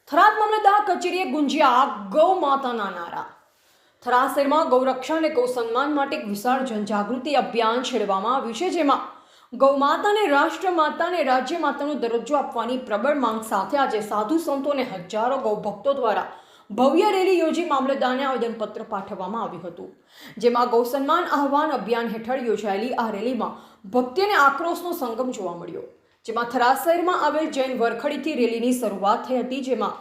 થરાદ મામલતદાર કચેરીએ ગુંજ્યા ગૌ માતાના નારા। થરાદ શહેરમાં ગૌરક્ષા અને ગૌ સન્માન માટે એક વિશાળ જનજાગૃતિ અભિયાન છેડવામાં આવ્યું છે, જેમાં ગૌ માતાને રાષ્ટ્રમાતા અને રાજ્ય માતાનો દરજ્જો આપવાની પ્રબળ માંગ સાથે આજે સાધુ સંતો અને હજારો ગૌ ભક્તો દ્વારા ભવ્ય રેલી યોજી મામલતદારને આવેદનપત્ર પાઠવવામાં આવ્યું હતું, જેમાં ગૌ સન્માન આહ્વાન અભિયાન હેઠળ યોજાયેલી આ રેલીમાં ભક્તિ અને આક્રોશનો સંગમ જોવા મળ્યો, જેમાં થરાદ શહેરમાં આવેલ જૈન વરખડીથી રેલીની શરૂઆત થઈ હતી, જેમાં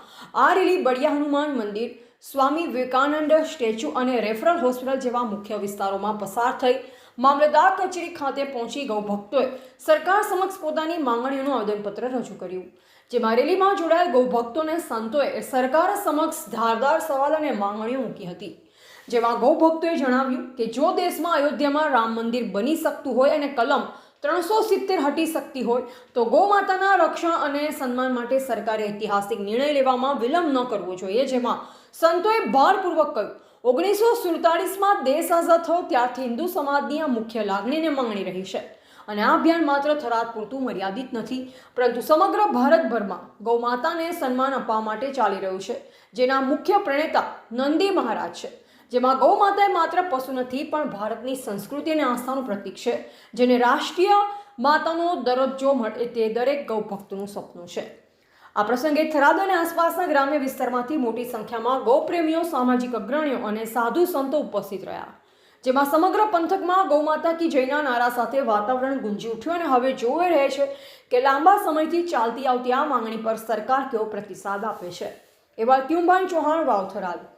આ રેલી બળિયા હનુમાન મંદિર, સ્વામી વિવેકાનંદ સ્ટેચ્યુ અને રેફરલ હોસ્પિટલ જેવા મુખ્ય વિસ્તારોમાં પસાર થઈ મામલતદાર કચેરી ખાતે પહોંચી ગૌ ભક્તોએ સરકાર સમક્ષ પોતાની માંગણીઓનું આવેદનપત્ર રજૂ કર્યું, જેમાં રેલીમાં જોડાયેલ ગૌ ભક્તોને સંતોએ સરકાર સમક્ષ ધારદાર સવાલ અને માંગણીઓ મૂકી હતી, જેમાં ગૌ ભક્તોએ જણાવ્યું કે જો દેશમાં અયોધ્યામાં રામ મંદિર બની શકતું હોય અને કલમ 370 હટી શકતી હોય તો ગૌ માતાના રક્ષણ અને સન્માન માટે સરકારે ઐતિહાસિક નિર્ણય લેવામાં વિલંબ ન કરવો જોઈએ, જેમાં સંતોએ ભારપૂર્વક કહ્યું 1947માં દેશ આઝાદ થયો ત્યારથી હિન્દુ સમાજની આ મુખ્ય લાગણીને માંગણી રહી છે અને આ અભિયાન માત્ર થરાદ પૂરતું મર્યાદિત નથી, પરંતુ સમગ્ર ભારતભરમાં ગૌ માતાને સન્માન આપવા માટે ચાલી રહ્યું છે, જેના મુખ્ય પ્રણેતા નંદી મહારાજ છે, જેમાં ગૌ માતા માત્ર પશુ નથી પણ ભારતની સંસ્કૃતિ અને આસ્થાનું પ્રતીક છે, જેને રાષ્ટ્રીય માતાનો દરજ્જો મળે તે દરેક ગૌ ભક્તનું સપનું છે। આ પ્રસંગે થરાદ અને આસપાસના ગ્રામ્ય વિસ્તારમાંથી મોટી સંખ્યામાં ગૌપ્રેમીઓ, સામાજિક અગ્રણીઓ અને સાધુ સંતો ઉપસ્થિત રહ્યા, જેમાં સમગ્ર પંથકમાં ગૌ માતા કી જયના નારા સાથે વાતાવરણ ગુંજી ઉઠ્યું અને હવે જોઈ રહે છે કે લાંબા સમયથી ચાલતી આવતી આ માંગણી પર સરકાર કેવો પ્રતિસાદ આપે છે। એવા ત્યુંભાઈ ચૌહાણ, વાવ, થરાદ।